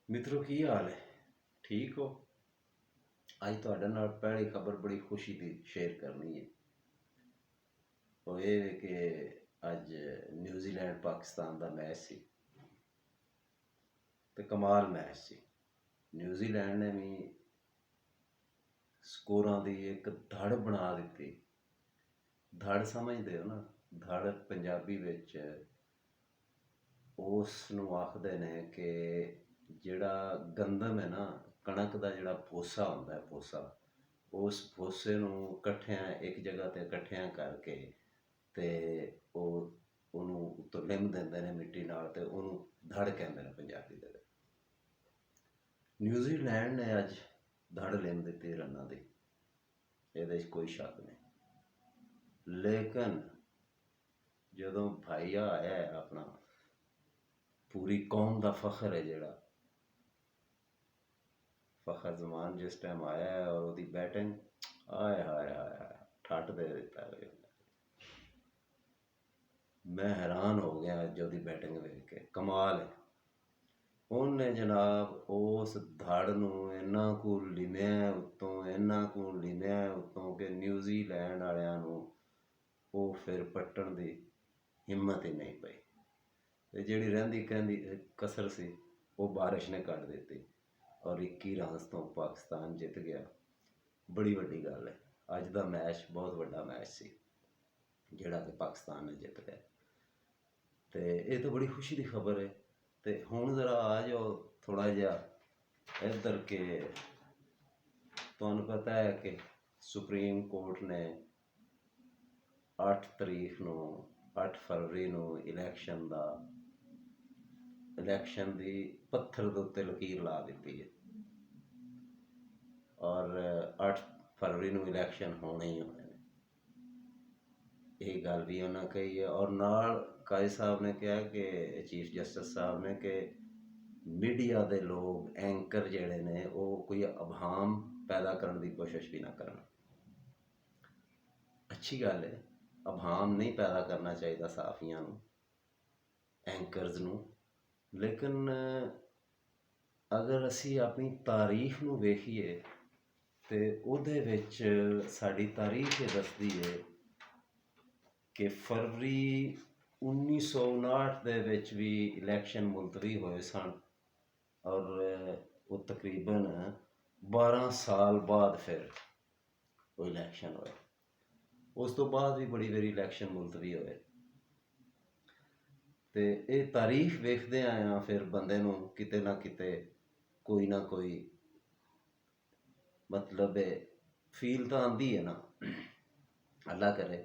ਮਿੱਤਰੋ ਕੀ ਹਾਲ ਹੈ? ਠੀਕ ਹੋ? ਅੱਜ ਤੁਹਾਡੇ ਨਾਲ ਪਹਿਲੀ ਖਬਰ ਬੜੀ ਖੁਸ਼ੀ ਦੀ ਸ਼ੇਅਰ ਕਰਨੀ ਹੈ। ਉਹ ਇਹ ਹੈ ਕਿ ਅੱਜ ਨਿਊਜ਼ੀਲੈਂਡ ਪਾਕਿਸਤਾਨ ਦਾ ਮੈਚ ਸੀ ਤੇ ਕਮਾਲ ਮੈਚ ਸੀ। ਨਿਊਜ਼ੀਲੈਂਡ ਨੇ ਵੀ ਸਕੋਰਾਂ ਦੀ ਇੱਕ ਧੜ ਬਣਾ ਦਿੱਤੀ। ਧੜ ਸਮਝਦੇ ਹੋ ਨਾ? ਧੜ ਪੰਜਾਬੀ ਵਿੱਚ ਉਸ ਨੂੰ ਆਖਦੇ ਨੇ ਕਿ ਜਿਹੜਾ ਗੰਦਮ ਹੈ ਨਾ, ਕਣਕ ਦਾ ਜਿਹੜਾ ਭੋਸਾ ਹੁੰਦਾ ਹੈ, ਭੋਸਾ, ਉਸ ਭੋਸੇ ਨੂੰ ਇਕੱਠਿਆਂ ਇੱਕ ਜਗ੍ਹਾ 'ਤੇ ਇਕੱਠਿਆਂ ਕਰਕੇ ਤੇ ਉਹਨੂੰ ਉੱਤੋਂ ਲਿੰਮ ਦਿੰਦੇ ਨੇ ਮਿੱਟੀ ਨਾਲ, ਤੇ ਉਹਨੂੰ ਧੜ ਕਹਿੰਦੇ ਨੇ ਪੰਜਾਬੀ ਦੇ ਵਿੱਚ। ਨਿਊਜ਼ੀਲੈਂਡ ਨੇ ਅੱਜ ਧੜ ਲਿੰਮ ਦਿੱਤੀ ਰਨਾਂ ਦੀ, ਇਹਦੇ 'ਚ ਕੋਈ ਸ਼ੱਕ ਨਹੀਂ। ਲੇਕਿਨ ਜਦੋਂ ਭਾਈਆ ਆਇਆ ਹੈ ਆਪਣਾ, ਪੂਰੀ ਕੌਮ ਦਾ ਫਖਰ ਹੈ ਜਿਹੜਾ ਫਖਰ ਜ਼ਮਾਨ, ਜਿਸ ਟਾਈਮ ਆਇਆ ਹੈ ਔਰ ਉਹਦੀ ਬੈਟਿੰਗ, ਆਏ ਹਾਏ ਹਾਏ ਹਾਏ, ਠੱਠ ਦੇ ਦਿੱਤਾ। ਮੈਂ ਹੈਰਾਨ ਹੋ ਗਿਆ ਅੱਜ ਉਹਦੀ ਬੈਟਿੰਗ ਵੇਖ ਕੇ। ਕਮਾਲ ਹੈ। ਉਹਨੇ ਜਨਾਬ ਉਸ ਧੜ ਨੂੰ ਇੰਨਾ ਕੁ ਲਿਮਿਆ ਉੱਤੋਂ, ਇੰਨਾ ਕੁ ਲਿਮਿਆ ਉੱਤੋਂ ਕਿ ਨਿਊਜ਼ੀਲੈਂਡ ਵਾਲਿਆਂ ਨੂੰ ਉਹ ਫਿਰ ਪੱਟਣ ਦੀ ਹਿੰਮਤ ਹੀ ਨਹੀਂ ਪਈ। ਤੇ ਜਿਹੜੀ ਰਹਿੰਦੀ ਕਹਿੰਦੀ ਕਸਰ ਸੀ ਉਹ ਬਾਰਿਸ਼ ਨੇ ਕੱਢ ਦਿੱਤੀ ਔਰ 21 ਰਨਸ ਤੋਂ ਪਾਕਿਸਤਾਨ ਜਿੱਤ ਗਿਆ। ਬੜੀ ਵੱਡੀ ਗੱਲ ਹੈ। ਅੱਜ ਦਾ ਮੈਚ ਬਹੁਤ ਵੱਡਾ ਮੈਚ ਸੀ ਜਿਹੜਾ ਕਿ ਪਾਕਿਸਤਾਨ ਨੇ ਜਿੱਤ ਲਿਆ, ਤੇ ਇਹ ਤਾਂ ਬੜੀ ਖੁਸ਼ੀ ਦੀ ਖਬਰ ਹੈ। ਤੇ ਹੁਣ ਜ਼ਰਾ ਆ ਜਾਓ ਥੋੜ੍ਹਾ ਜਿਹਾ ਇੱਧਰ, ਕਿ ਤੁਹਾਨੂੰ ਪਤਾ ਹੈ ਕਿ ਸੁਪਰੀਮ ਕੋਰਟ ਨੇ 8 ਤਰੀਕ ਨੂੰ, 8 ਫਰਵਰੀ ਨੂੰ ਇਲੈਕਸ਼ਨ ਦੀ ਪੱਥਰ ਦੇ ਉੱਤੇ ਲਕੀਰ ਲਾ ਦਿੱਤੀ ਹੈ ਔਰ 8 ਫਰਵਰੀ ਨੂੰ ਇਲੈਕਸ਼ਨ ਹੋਣੇ ਹੀ ਹੋਣੇ ਨੇ। ਇਹ ਗੱਲ ਵੀ ਉਹਨਾਂ ਕਹੀ ਹੈ ਔਰ ਨਾਲ ਕਾਜ਼ੀ ਸਾਹਿਬ ਨੇ ਕਿਹਾ ਕਿ ਚੀਫ ਜਸਟਿਸ ਸਾਹਿਬ ਨੇ ਕਿ ਮੀਡੀਆ ਦੇ ਲੋਕ, ਐਂਕਰ ਜਿਹੜੇ ਨੇ, ਉਹ ਕੋਈ ਅਭਾਮ ਪੈਦਾ ਕਰਨ ਦੀ ਕੋਸ਼ਿਸ਼ ਵੀ ਨਾ ਕਰਨ। ਅੱਛੀ ਗੱਲ ਹੈ, ਅਭਾਮ ਨਹੀਂ ਪੈਦਾ ਕਰਨਾ ਚਾਹੀਦਾ ਸਾਫੀਆਂ ਨੂੰ, ਐਂਕਰਜ਼ ਨੂੰ। ਲੇਕਿਨ ਅਗਰ ਅਸੀਂ ਆਪਣੀ ਤਾਰੀਖ ਨੂੰ ਵੇਖੀਏ ਤੇ ਉਹਦੇ ਵਿੱਚ ਸਾਡੀ ਤਾਰੀਖ ਇਹ ਦੱਸਦੀ ਹੈ ਕਿ ਫਰਵਰੀ 1959 ਦੇ ਵਿੱਚ ਵੀ ਇਲੈਕਸ਼ਨ ਮੁਲਤਵੀ ਹੋਏ ਸਨ ਔਰ ਉਹ ਤਕਰੀਬਨ 12 ਸਾਲ ਬਾਅਦ ਫਿਰ ਉਹ ਇਲੈਕਸ਼ਨ ਹੋਏ। ਉਸ ਤੋਂ ਬਾਅਦ ਵੀ ਬੜੀ ਵਾਰੀ ਇਲੈਕਸ਼ਨ ਮੁਲਤਵੀ ਹੋਏ। ਤੇ ਇਹ ਤਾਰੀਖ ਵੇਖਦੇ ਆਏ ਹਾਂ, ਫਿਰ ਬੰਦੇ ਨੂੰ ਕਿਤੇ ਨਾ ਕਿਤੇ ਕੋਈ ਨਾ ਕੋਈ ਮਤਲਬ ਫੀਲ ਤਾਂ ਆਉਂਦੀ ਹੈ ਨਾ। ਅੱਲਾ ਕਰੇ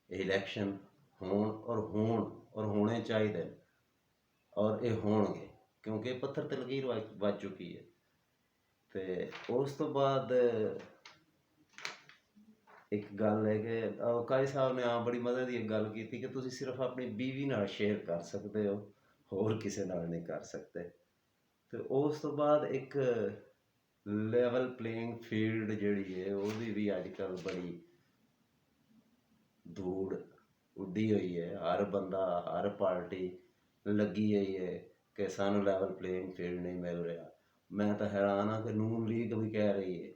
ਇਹ ਇਲੈਕਸ਼ਨ ਹੋਣ ਔਰ ਹੋਣੇ ਚਾਹੀਦੇ ਨੇ ਔਰ ਇਹ ਹੋਣਗੇ, ਕਿਉਂਕਿ ਪੱਥਰ ਤੇ ਲਕੀਰ ਵੱਜ ਚੁੱਕੀ ਹੈ। ਤੇ ਉਸ ਤੋਂ ਬਾਅਦ ਇੱਕ ਗੱਲ ਹੈ ਕਿ ਕਾਜ਼ੀ ਸਾਹਿਬ ਨੇ ਬੜੀ ਮਜ਼ੇ ਦੀ ਇੱਕ ਗੱਲ ਕੀਤੀ ਕਿ ਤੁਸੀਂ ਸਿਰਫ ਆਪਣੀ ਬੀਵੀ ਨਾਲ ਸ਼ੇਅਰ ਕਰ ਸਕਦੇ ਹੋ, ਹੋਰ ਕਿਸੇ ਨਾਲ ਨਹੀਂ ਕਰ ਸਕਦੇ। ਤੇ ਉਸ ਤੋਂ ਬਾਅਦ ਇੱਕ ਲੈਵਲ ਪਲੇਇੰਗ ਫੀਲਡ ਜਿਹੜੀ ਹੈ ਉਹਦੀ ਵੀ ਅੱਜ ਕੱਲ੍ਹ ਬੜੀ ਧੂੜ ਉੱਡੀ ਹੋਈ ਹੈ। ਹਰ ਬੰਦਾ, ਹਰ ਪਾਰਟੀ ਲੱਗੀ ਹੋਈ ਹੈ ਕਿ ਸਾਨੂੰ ਲੈਵਲ ਪਲੇਇੰਗ ਫੀਲਡ ਨਹੀਂ ਮਿਲ ਰਿਹਾ। ਮੈਂ ਤਾਂ ਹੈਰਾਨ ਹਾਂ ਕਿ ਨੂਨ ਲੀਗ ਵੀ ਕਹਿ ਰਹੀ ਹੈ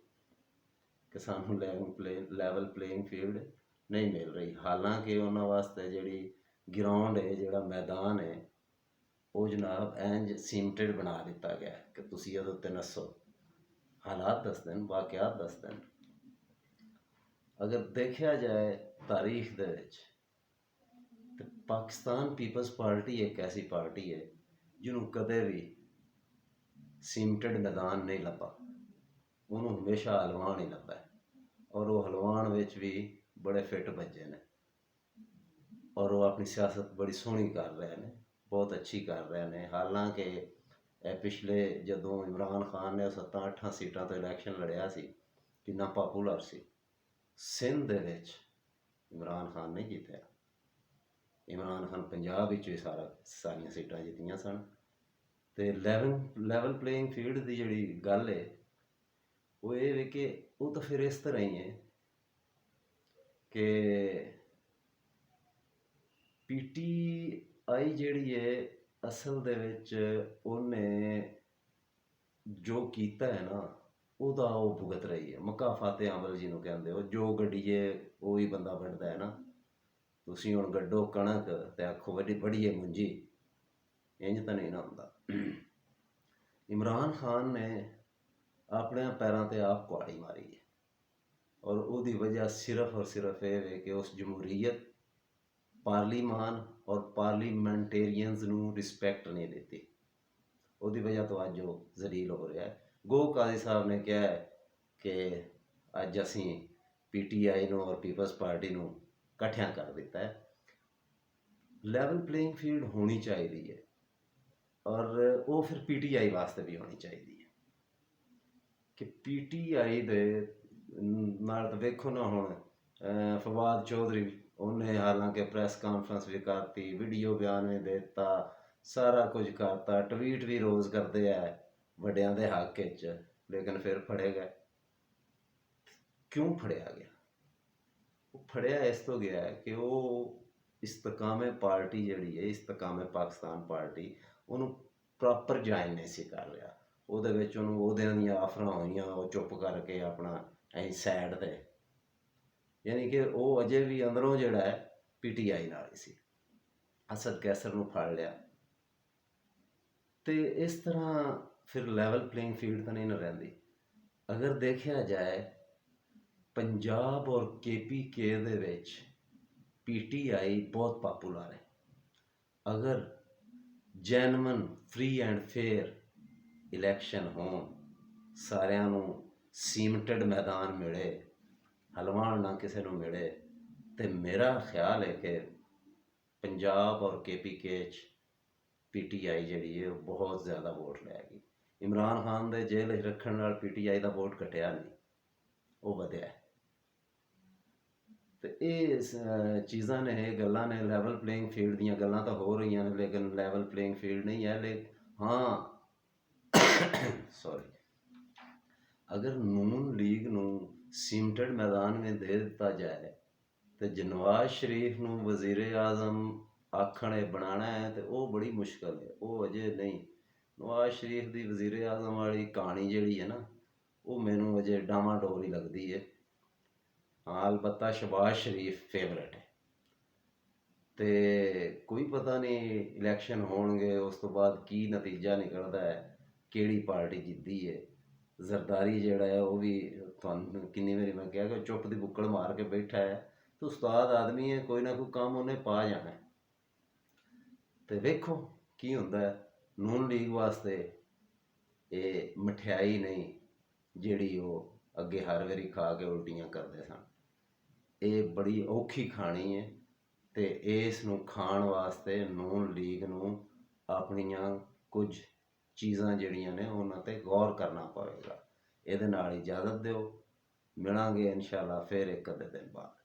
ਕਿ ਸਾਨੂੰ ਲੈਵਲ ਪਲੇਇੰਗ ਫੀਲਡ ਨਹੀਂ ਮਿਲ ਰਹੀ। ਹਾਲਾਂਕਿ ਉਹਨਾਂ ਵਾਸਤੇ ਜਿਹੜੀ ਗਰਾਊਂਡ ਹੈ, ਜਿਹੜਾ ਮੈਦਾਨ ਹੈ, ਉਹ ਜਨਾਬ ਇੰਜ ਸੀਮਟਡ ਬਣਾ ਦਿੱਤਾ ਗਿਆ ਕਿ ਤੁਸੀਂ ਉਹਦੇ ਉੱਤੇ ਨੱਸੋ। ਹਾਲਾਤ ਦੱਸਦੇ ਨੇ, ਵਾਕਿਆਤ ਦੱਸਦੇ ਨੇ। ਅਗਰ ਦੇਖਿਆ ਜਾਏ ਤਾਰੀਖ ਦੇ ਵਿੱਚ, ਤੇ ਪਾਕਿਸਤਾਨ ਪੀਪਲਸ ਪਾਰਟੀ ਇੱਕ ਐਸੀ ਪਾਰਟੀ ਹੈ ਜਿਹਨੂੰ ਕਦੇ ਵੀ ਸੀਮਟਡ ਮੈਦਾਨ ਨਹੀਂ ਲੱਭਾ। ਉਹਨੂੰ ਹਮੇਸ਼ਾ ਹਲਵਾਨ ਹੀ ਲੱਭਾ ਔਰ ਉਹ ਹਲਵਾਨ ਵਿੱਚ ਵੀ ਬੜੇ ਫਿੱਟ ਬੱਚੇ ਨੇ ਔਰ ਉਹ ਆਪਣੀ ਸਿਆਸਤ ਬੜੀ ਸੋਹਣੀ ਕਰ ਰਹੇ ਨੇ, ਬਹੁਤ ਅੱਛੀ ਕਰ ਰਹੇ ਨੇ। ਹਾਲਾਂਕਿ ਇਹ ਪਿਛਲੇ ਜਦੋਂ ਇਮਰਾਨ ਖਾਨ ਨੇ 7-8 ਸੀਟਾਂ ਤੋਂ ਇਲੈਕਸ਼ਨ ਲੜਿਆ ਸੀ, ਕਿੰਨਾ ਪਾਪੂਲਰ ਸੀ। ਸਿੰਧ ਦੇ ਵਿੱਚ ਇਮਰਾਨ ਖਾਨ ਨਹੀਂ ਜਿੱਤਿਆ। ਇਮਰਾਨ ਖਾਨ ਪੰਜਾਬ ਵਿੱਚ ਵੀ ਸਾਰੀਆਂ ਸੀਟਾਂ ਜਿੱਤੀਆਂ ਸਨ। ਤੇ ਲੈਵਲ ਪਲੇਇੰਗ ਫੀਲਡ ਦੀ ਜਿਹੜੀ ਗੱਲ ਹੈ ਉਹ ਇਹ ਵੀ ਕਿ ਉਹ ਤਾਂ ਫਿਰ ਇਸ ਤਰ੍ਹਾਂ ਹੀ ਹੈ ਕਿ PTI ਜਿਹੜੀ ਹੈ ਅਸਲ ਦੇ ਵਿੱਚ ਉਹਨੇ ਜੋ ਕੀਤਾ ਹੈ ਨਾ ਉਹਦਾ ਉਹ ਭੁਗਤ ਰਹੀ ਹੈ। ਮੁਕਾਫਾਤੇ ਅਮਲ ਜਿਹਨੂੰ ਕਹਿੰਦੇ, ਉਹ ਜੋ ਗੱਡੀਏ ਉਹੀ ਬੰਦਾ ਵੱਢਦਾ ਹੈ ਨਾ। ਤੁਸੀਂ ਹੁਣ ਗੱਡੋ ਕਣਕ ਤੇ ਆਖੋ ਵੱਡੀ ਬੜੀਏ ਮੁੰਜੀ, ਇੰਜ ਤਾਂ ਨਹੀਂ ਨਾ ਹੁੰਦਾ। ਇਮਰਾਨ ਖਾਨ ਨੇ ਆਪਣੇ ਪੈਰਾਂ ਤੇ ਆਪ ਕੁਹਾੜੀ ਮਾਰੀ ਹੈ, ਔਰ ਉਹਦੀ ਵਜ੍ਹਾ ਸਿਰਫ ਔਰ ਸਿਰਫ ਇਹ ਹੈ ਕਿ ਉਸ ਜਮਹੂਰੀਅਤ, ਪਾਰਲੀਮਾਨ ਔਰ ਪਾਰਲੀਮੈਂਟੇਰੀਅਨਸ ਨੂੰ ਰਿਸਪੈਕਟ ਨਹੀਂ ਦਿੱਤੀ। ਉਹਦੀ ਵਜ੍ਹਾ ਤੋਂ ਅੱਜ ਉਹ ਜ਼ਲੀਲ ਹੋ ਰਿਹਾ ਹੈ। ਗੋ ਕਾਜ਼ੀ ਸਾਹਿਬ ਨੇ ਕਿਹਾ ਹੈ ਕਿ ਅੱਜ ਅਸੀਂ PTI ਨੂੰ ਔਰ ਪੀਪਲਸ ਪਾਰਟੀ ਨੂੰ ਇਕੱਠਿਆਂ ਕਰ ਦਿੱਤਾ ਹੈ। ਲੈਵਲ ਪਲੇਇੰਗ ਫੀਲਡ ਹੋਣੀ ਚਾਹੀਦੀ ਹੈ, ਔਰ ਉਹ ਫਿਰ PTI ਵਾਸਤੇ ਵੀ ਹੋਣੀ ਚਾਹੀਦੀ ਹੈ ਕਿ PTI ਦੇ ਨਾਲ ਤਾਂ ਵੇਖੋ ਨਾ ਹੁਣ ਫਵਾਦ ਚੌਧਰੀ, ਉਹਨੇ ਹਾਲਾਂਕਿ ਪ੍ਰੈਸ ਕਾਨਫਰੰਸ ਵੀ ਕਰਤੀ, ਵੀਡੀਓ ਬਿਆਨ ਵੀ ਦੇ ਦਿੱਤਾ, ਸਾਰਾ ਕੁਝ ਕਰਤਾ, ਟਵੀਟ ਵੀ ਰੋਜ਼ ਕਰਦੇ ਆ ਵੱਡਿਆਂ ਦੇ ਹੱਕ ਵਿੱਚ, ਲੇਕਿਨ ਫਿਰ ਫੜੇ ਗਏ। ਕਿਉਂ ਫੜਿਆ ਗਿਆ? ਉਹ ਫੜਿਆ ਇਸ ਤੋਂ ਗਿਆ ਕਿ ਉਹ ਇਸਤਕਾਮੇ ਪਾਰਟੀ ਜਿਹੜੀ ਹੈ, ਇਸਤਕਾਮੇ ਪਾਕਿਸਤਾਨ ਪਾਰਟੀ, ਉਹਨੂੰ ਪ੍ਰੋਪਰ ਜੁਆਇਨ ਨਹੀਂ ਸੀ ਕਰ ਰਿਹਾ। ਉਹਦੇ ਵਿੱਚ ਉਹਨੂੰ ਅਹੁਦਿਆਂ ਦੀਆਂ ਆਫਰਾਂ ਹੋਈਆਂ, ਉਹ ਚੁੱਪ ਕਰਕੇ ਆਪਣਾ ਐਂ ਸਾਈਡ 'ਤੇ, ਯਾਨੀ ਕਿ ਉਹ ਅਜੇ ਵੀ ਅੰਦਰੋਂ ਜਿਹੜਾ ਹੈ PTI ਨਾਲ ਹੀ ਸੀ। ਅਸਦ ਕੈਸਰ ਨੂੰ ਫੜ ਲਿਆ, ਤੇ ਇਸ ਤਰ੍ਹਾਂ ਫਿਰ ਲੈਵਲ ਪਲੇਇੰਗ ਫੀਲਡ ਤਾਂ ਨਹੀਂ ਨਾ ਰਹਿੰਦੀ। ਅਗਰ ਦੇਖਿਆ ਜਾਏ ਪੰਜਾਬ ਔਰ KPK ਦੇ ਵਿੱਚ PTI ਬਹੁਤ ਪਾਪੂਲਰ ਹੈ। ਅਗਰ genuine free and fair election ਹੋਣ, ਸਾਰਿਆਂ ਨੂੰ ਸੀਮਟਡ ਮੈਦਾਨ ਮਿਲੇ, ਹਲਵਾਣ ਨਾ ਕਿਸੇ ਨੂੰ ਮਿਲੇ, ਤੇ ਮੇਰਾ ਖਿਆਲ ਹੈ ਕਿ ਪੰਜਾਬ ਔਰ KPK 'ਚ PTI ਜਿਹੜੀ ਹੈ ਉਹ ਬਹੁਤ ਜ਼ਿਆਦਾ ਵੋਟ ਲੈਗੀ। ਇਮਰਾਨ ਖਾਨ ਦੇ ਜੇਲ੍ਹ ਵਿੱਚ ਰੱਖਣ ਨਾਲ PTI ਦਾ ਵੋਟ ਘਟਿਆ ਨਹੀਂ, ਉਹ ਵਧਿਆ। ਤੇ ਇਹ ਚੀਜ਼ਾਂ ਨੇ, ਇਹ ਗੱਲਾਂ ਨੇ, ਲੈਵਲ ਪਲੇਇੰਗ ਫੀਲਡ ਦੀਆਂ ਗੱਲਾਂ ਤਾਂ ਹੋ ਰਹੀਆਂ ਨੇ, ਲੇਕਿਨ ਲੈਵਲ ਪਲੇਇੰਗ ਫੀਲਡ ਨਹੀਂ ਹੈ। ਹਾਂ ਸੌਰੀ, ਅਗਰ ਨੂਨ ਲੀਗ ਨੂੰ ਸੀਮਟਡ ਮੈਦਾਨ ਵਿੱਚ ਦੇ ਦਿੱਤਾ ਜਾਏ ਤੇ ਨਵਾਜ਼ ਸ਼ਰੀਫ ਨੂੰ ਵਜ਼ੀਰ ਆਜ਼ਮ ਆਖਣ ਇਹ ਬਣਾਉਣਾ ਹੈ, ਤੇ ਉਹ ਬੜੀ ਮੁਸ਼ਕਲ ਹੈ। ਉਹ ਅਜੇ ਨਹੀਂ, ਨਵਾਜ਼ ਸ਼ਰੀਫ ਦੀ ਵਜ਼ੀਰ ਆਜ਼ਮ ਵਾਲੀ ਕਹਾਣੀ ਜਿਹੜੀ ਹੈ ਨਾ, ਉਹ ਮੈਨੂੰ ਅਜੇ ਡਾਵਾਂਡੋਲ ਹੀ ਲੱਗਦੀ ਹੈ। ਹਾਂ, ਅਲਬੱਤਾ ਸ਼ਹਬਾਜ਼ ਸ਼ਰੀਫ ਫੇਵਰੇਟ ਹੈ। ਤੇ ਕੋਈ ਪਤਾ ਨਹੀਂ ਇਲੈਕਸ਼ਨ ਹੋਣਗੇ, ਉਸ ਤੋਂ ਬਾਅਦ ਕੀ ਨਤੀਜਾ ਨਿਕਲਦਾ ਹੈ, ਕਿਹੜੀ ਪਾਰਟੀ ਜਿੱਤਦੀ ਹੈ। ਜ਼ਰਦਾਰੀ ਜਿਹੜਾ ਹੈ ਉਹ ਵੀ, ਤੁਹਾਨੂੰ ਕਿੰਨੀ ਵਾਰੀ ਮੈਂ ਕਿਹਾ ਕਿ ਚੁੱਪ ਦੀ ਬੁੱਕਲ ਮਾਰ ਕੇ ਬੈਠਾ ਹੈ, ਤੇ ਉਸਤਾਦ ਆਦਮੀ ਹੈ, ਕੋਈ ਨਾ ਕੋਈ ਕੰਮ ਉਹਨੇ ਪਾ ਜਾਣਾ। ਤੇ ਵੇਖੋ ਕੀ ਹੁੰਦਾ ਹੈ। ਨੂਨ ਲੀਗ ਵਾਸਤੇ ਇਹ ਮਠਿਆਈ ਨਹੀਂ ਜਿਹੜੀ ਉਹ ਅੱਗੇ ਹਰ ਵਾਰੀ ਖਾ ਕੇ ਉਲਟੀਆਂ ਕਰਦੇ ਸਨ, ਇਹ ਬੜੀ ਔਖੀ ਖਾਣੀ ਹੈ। ਤੇ ਇਸ ਨੂੰ ਖਾਣ ਵਾਸਤੇ ਨੂਨ ਲੀਗ ਨੂੰ ਆਪਣੀਆਂ ਕੁਝ ਚੀਜ਼ਾਂ ਜਿਹੜੀਆਂ ਨੇ ਉਹਨਾਂ 'ਤੇ ਗੌਰ ਕਰਨਾ ਪਵੇਗਾ। ਇਹਦੇ ਨਾਲ ਇਜਾਜ਼ਤ ਦਿਓ, ਮਿਲਾਂਗੇ ਇਨਸ਼ਾ ਅੱਲਾ ਫਿਰ ਇੱਕ ਅੱਧੇ ਦਿਨ ਬਾਅਦ।